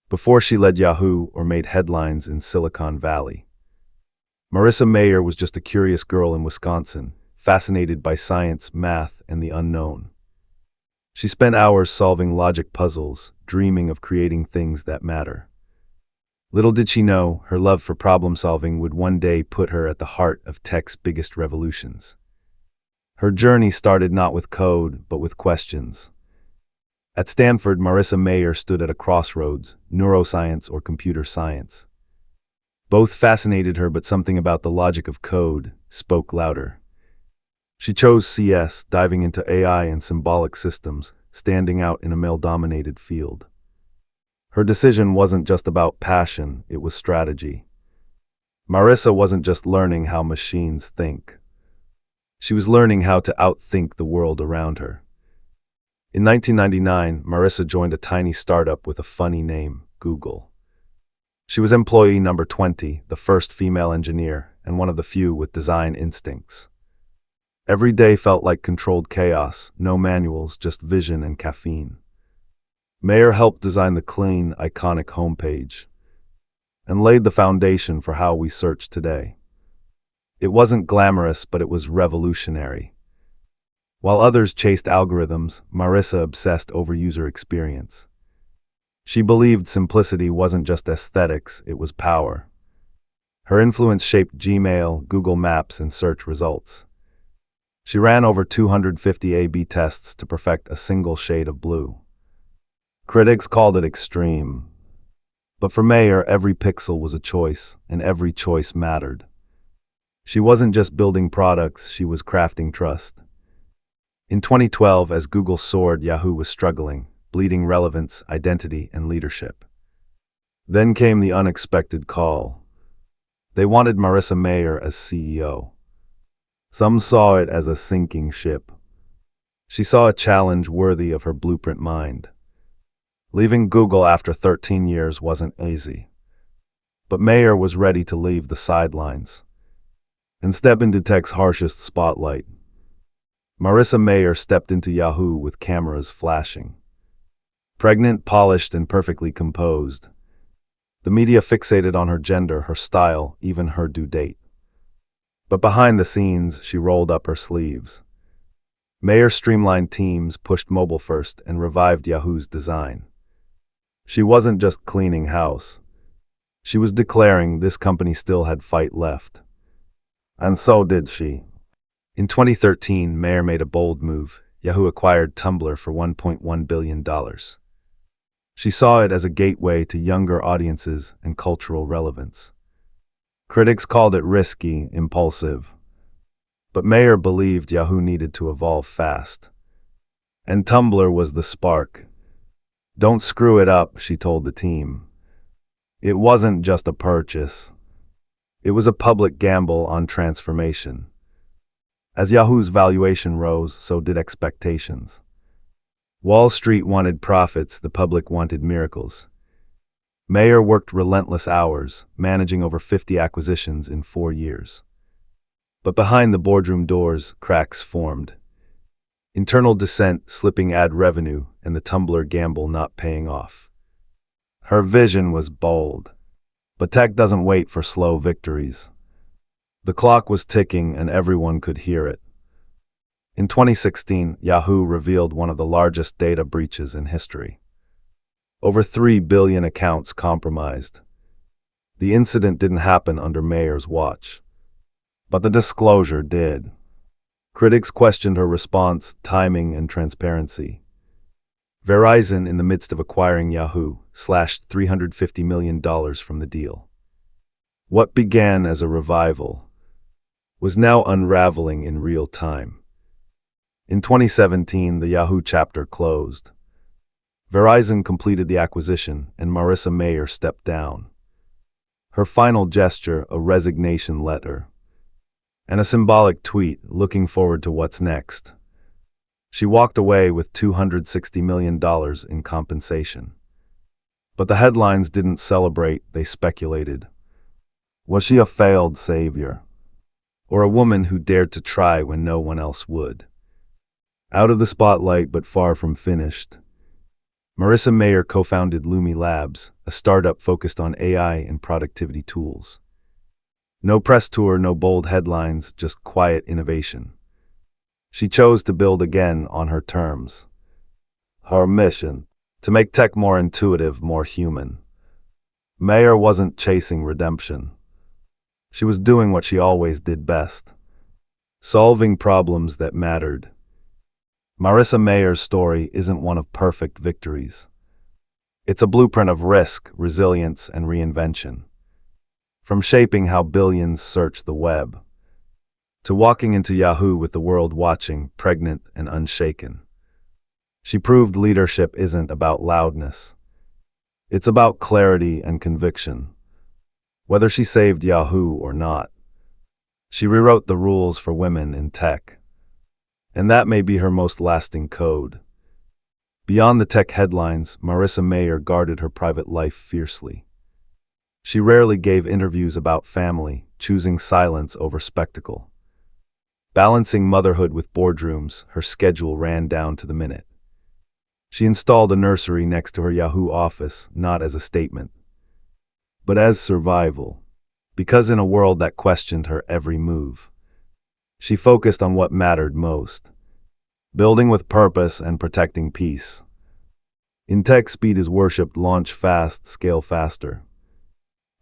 before she led Yahoo or made headlines in Silicon Valley. Marissa Mayer was just a curious girl in Wisconsin, fascinated by science, math, and the unknown. She spent hours solving logic puzzles, dreaming of creating things that matter. Little did she know, her love for problem-solving would one day put her at the heart of tech's biggest revolutions. Her journey started not with code, but with questions. At Stanford, Marissa Mayer stood at a crossroads, neuroscience or computer science. Both fascinated her, but something about the logic of code spoke louder. She chose CS, diving into AI and symbolic systems, standing out in a male-dominated field. Her decision wasn't just about passion, it was strategy. Marissa wasn't just learning how machines think. She was learning how to outthink the world around her. In 1999, Marissa joined a tiny startup with a funny name, Google. She was employee number 20, the first female engineer, and one of the few with design instincts. Every day felt like controlled chaos, no manuals, just vision and caffeine. Mayer helped design the clean, iconic homepage and laid the foundation for how we search today. It wasn't glamorous, but it was revolutionary. While others chased algorithms, Marissa obsessed over user experience. She believed simplicity wasn't just aesthetics, it was power. Her influence shaped Gmail, Google Maps, and search results. She ran over 250 A/B tests to perfect a single shade of blue. Critics called it extreme. But for Mayer, every pixel was a choice, and every choice mattered. She wasn't just building products, she was crafting trust. In 2012, as Google soared, Yahoo was struggling, bleeding relevance, identity, and leadership. Then came the unexpected call. They wanted Marissa Mayer as CEO. Some saw it as a sinking ship. She saw a challenge worthy of her blueprint mind. Leaving Google after 13 years wasn't easy. But Mayer was ready to leave the sidelines and step into tech's harshest spotlight. Marissa Mayer stepped into Yahoo with cameras flashing. Pregnant, polished, and perfectly composed. The media fixated on her gender, her style, even her due date. But behind the scenes, she rolled up her sleeves. Mayer streamlined teams, pushed mobile first, and revived Yahoo's design. She wasn't just cleaning house. She was declaring this company still had fight left. And so did she. In 2013, Mayer made a bold move. Yahoo acquired Tumblr for $1.1 billion. She saw it as a gateway to younger audiences and cultural relevance. Critics called it risky, impulsive. But Mayer believed Yahoo needed to evolve fast. And Tumblr was the spark. Don't screw it up, she told the team. It wasn't just a purchase. It was a public gamble on transformation. As Yahoo's valuation rose, so did expectations. Wall Street wanted profits, the public wanted miracles. Mayer worked relentless hours, managing over 50 acquisitions in 4 years. But behind the boardroom doors, cracks formed. Internal dissent, slipping ad revenue, and the Tumblr gamble not paying off. Her vision was bold. But tech doesn't wait for slow victories. The clock was ticking and everyone could hear it. In 2016, Yahoo revealed one of the largest data breaches in history. Over 3 billion accounts compromised. The incident didn't happen under Mayer's watch. But the disclosure did. Critics questioned her response, timing, and transparency. Verizon, in the midst of acquiring Yahoo, slashed $350 million from the deal. What began as a revival was now unraveling in real time. In 2017, the Yahoo chapter closed. Verizon completed the acquisition, and Marissa Mayer stepped down. Her final gesture, a resignation letter, and a symbolic tweet looking forward to what's next. She walked away with $260 million in compensation. But the headlines didn't celebrate, they speculated. Was she a failed savior? Or a woman who dared to try when no one else would? Out of the spotlight but far from finished, Marissa Mayer co-founded Lumi Labs, a startup focused on AI and productivity tools. No press tour, no bold headlines, just quiet innovation. She chose to build again on her terms. Her mission: to make tech more intuitive, more human. Mayer wasn't chasing redemption. She was doing what she always did best: solving problems that mattered. Marissa Mayer's story isn't one of perfect victories. It's a blueprint of risk, resilience, and reinvention. From shaping how billions search the web, to walking into Yahoo with the world watching, pregnant and unshaken. She proved leadership isn't about loudness. It's about clarity and conviction. Whether she saved Yahoo or not, she rewrote the rules for women in tech. And that may be her most lasting code. Beyond the tech headlines, Marissa Mayer guarded her private life fiercely. She rarely gave interviews about family, choosing silence over spectacle. Balancing motherhood with boardrooms, her schedule ran down to the minute. She installed a nursery next to her Yahoo office, not as a statement, but as survival. Because in a world that questioned her every move, she focused on what mattered most: building with purpose and protecting peace. In tech, speed is worshipped: launch fast, scale faster.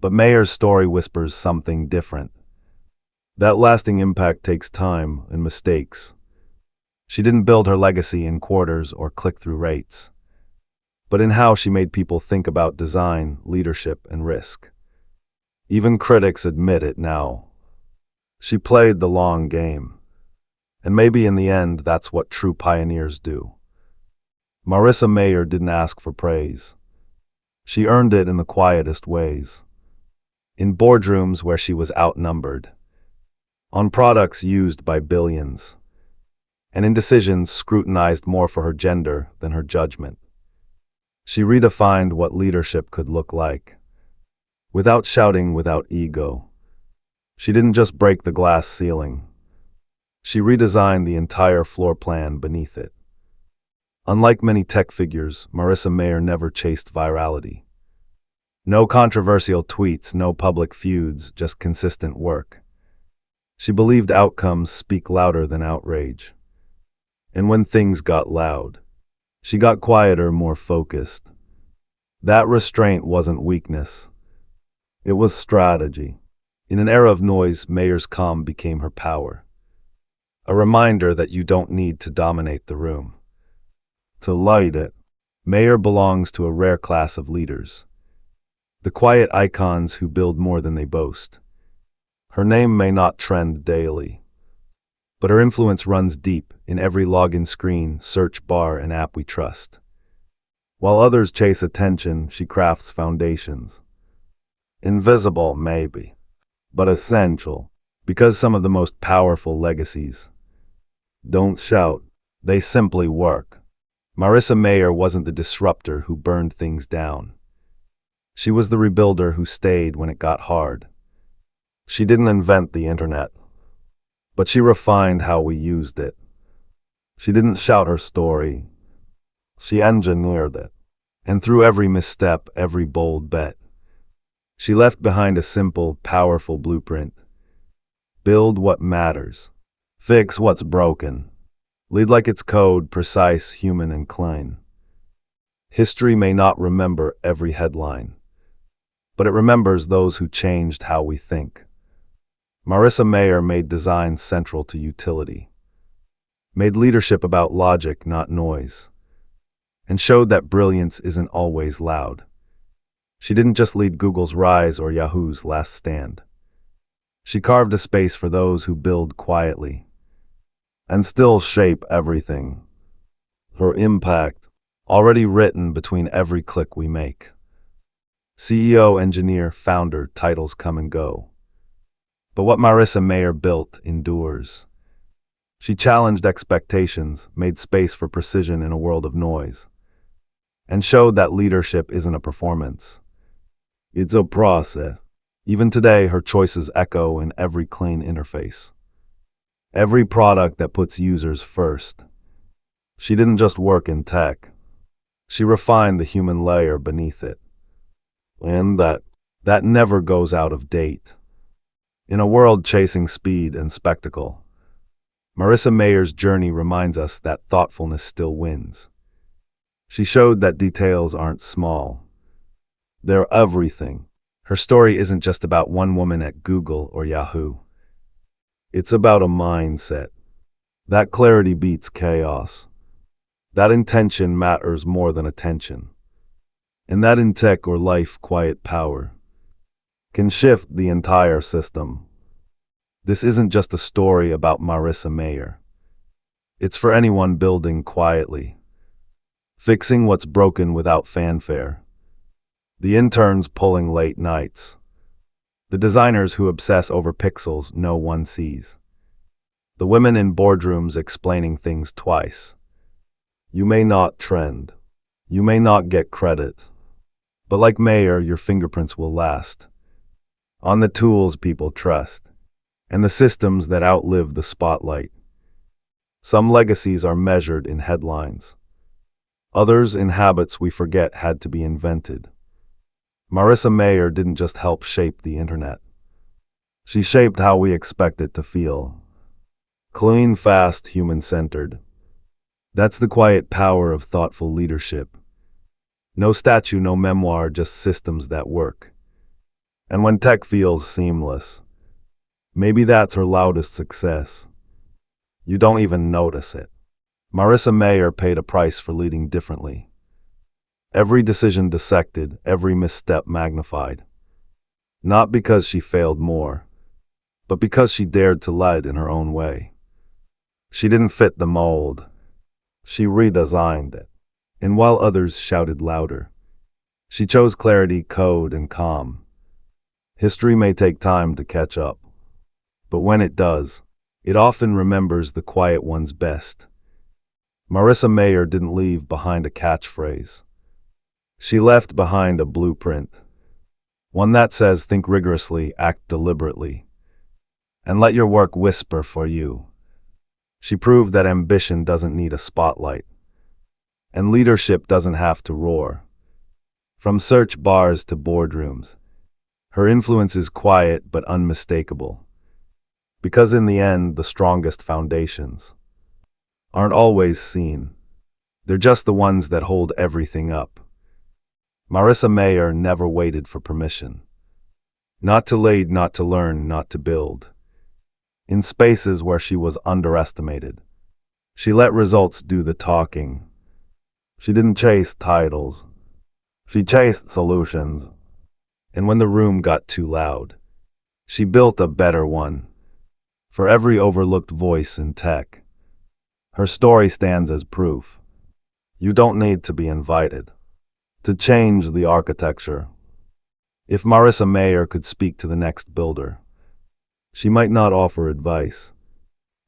But Mayer's story whispers something different. That lasting impact takes time and mistakes. She didn't build her legacy in quarters or click-through rates, but in how she made people think about design, leadership, and risk. Even critics admit it now. She played the long game. And maybe in the end, that's what true pioneers do. Marissa Mayer didn't ask for praise. She earned it in the quietest ways. In boardrooms where she was outnumbered, on products used by billions, and in decisions scrutinized more for her gender than her judgment. She redefined what leadership could look like. Without shouting, without ego. She didn't just break the glass ceiling. She redesigned the entire floor plan beneath it. Unlike many tech figures, Marissa Mayer never chased virality. No controversial tweets, no public feuds, just consistent work. She believed outcomes speak louder than outrage. And when things got loud, she got quieter, more focused. That restraint wasn't weakness. It was strategy. In an era of noise, Mayer's calm became her power. A reminder that you don't need to dominate the room to light it. Mayer belongs to a rare class of leaders. The quiet icons who build more than they boast. Her name may not trend daily, but her influence runs deep in every login screen, search bar, and app we trust. While others chase attention, she crafts foundations. Invisible, maybe, but essential, because some of the most powerful legacies don't shout, they simply work. Marissa Mayer wasn't the disruptor who burned things down. She was the rebuilder who stayed when it got hard. She didn't invent the internet, but she refined how we used it. She didn't shout her story. She engineered it. And through every misstep, every bold bet, she left behind a simple, powerful blueprint. Build what matters. Fix what's broken. Lead like it's code, precise, human, and clean. History may not remember every headline, but it remembers those who changed how we think. Marissa Mayer made design central to utility, made leadership about logic, not noise, and showed that brilliance isn't always loud. She didn't just lead Google's rise or Yahoo's last stand. She carved a space for those who build quietly and still shape everything. Her impact, already written between every click we make. CEO, engineer, founder, titles come and go. But what Marissa Mayer built endures. She challenged expectations, made space for precision in a world of noise, and showed that leadership isn't a performance. It's a process. Even today, her choices echo in every clean interface. Every product that puts users first. She didn't just work in tech. She refined the human layer beneath it. And that never goes out of date. In a world chasing speed and spectacle, Marissa Mayer's journey reminds us that thoughtfulness still wins. She showed that details aren't small. They're everything. Her story isn't just about one woman at Google or Yahoo. It's about a mindset. That clarity beats chaos. That intention matters more than attention. And that in tech or life, quiet power can shift the entire system. This isn't just a story about Marissa Mayer. It's for anyone building quietly, fixing what's broken without fanfare. The interns pulling late nights. The designers who obsess over pixels no one sees. The women in boardrooms explaining things twice. You may not trend. You may not get credit. But like Mayer, your fingerprints will last. On the tools people trust. And the systems that outlive the spotlight. Some legacies are measured in headlines. Others in habits we forget had to be invented. Marissa Mayer didn't just help shape the internet. She shaped how we expect it to feel. Clean, fast, human-centered. That's the quiet power of thoughtful leadership. No statue, no memoir, just systems that work. And when tech feels seamless, maybe that's her loudest success. You don't even notice it. Marissa Mayer paid a price for leading differently. Every decision dissected, every misstep magnified. Not because she failed more, but because she dared to lead in her own way. She didn't fit the mold. She redesigned it. And while others shouted louder, she chose clarity, code, and calm. History may take time to catch up, but when it does, it often remembers the quiet ones best. Marissa Mayer didn't leave behind a catchphrase. She left behind a blueprint. One that says, think rigorously, act deliberately, and let your work whisper for you. She proved that ambition doesn't need a spotlight, and leadership doesn't have to roar. From search bars to boardrooms, her influence is quiet but unmistakable. Because in the end, the strongest foundations aren't always seen. They're just the ones that hold everything up. Marissa Mayer never waited for permission. Not to lead, not to learn, not to build. In spaces where she was underestimated, she let results do the talking. She didn't chase titles. She chased solutions. And when the room got too loud, she built a better one. For every overlooked voice in tech, her story stands as proof. You don't need to be invited to change the architecture. If Marissa Mayer could speak to the next builder, she might not offer advice,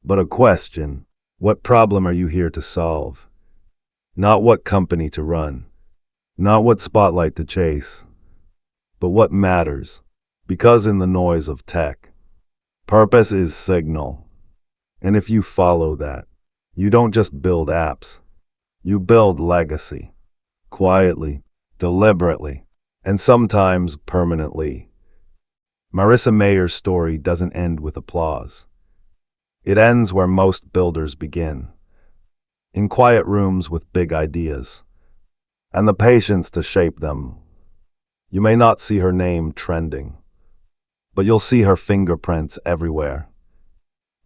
but a question. What problem are you here to solve? Not what company to run, not what spotlight to chase, but what matters. Because in the noise of tech, purpose is signal. And if you follow that, you don't just build apps, you build legacy. Quietly, deliberately, and sometimes permanently. Marissa Mayer's story doesn't end with applause. It ends where most builders begin. In quiet rooms with big ideas, and the patience to shape them. You may not see her name trending, but you'll see her fingerprints everywhere.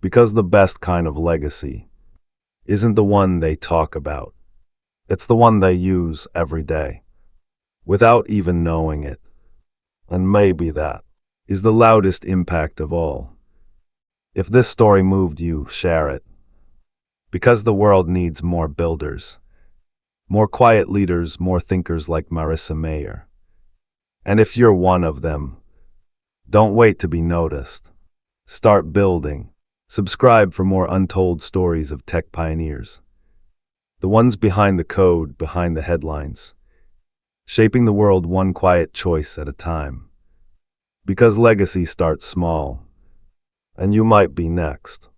Because the best kind of legacy isn't the one they talk about. It's the one they use every day, without even knowing it. And maybe that is the loudest impact of all. If this story moved you, share it. Because the world needs more builders, more quiet leaders, more thinkers like Marissa Mayer. And if you're one of them, don't wait to be noticed. Start building. Subscribe for more untold stories of tech pioneers. The ones behind the code, behind the headlines. Shaping the world one quiet choice at a time. Because legacy starts small, and you might be next.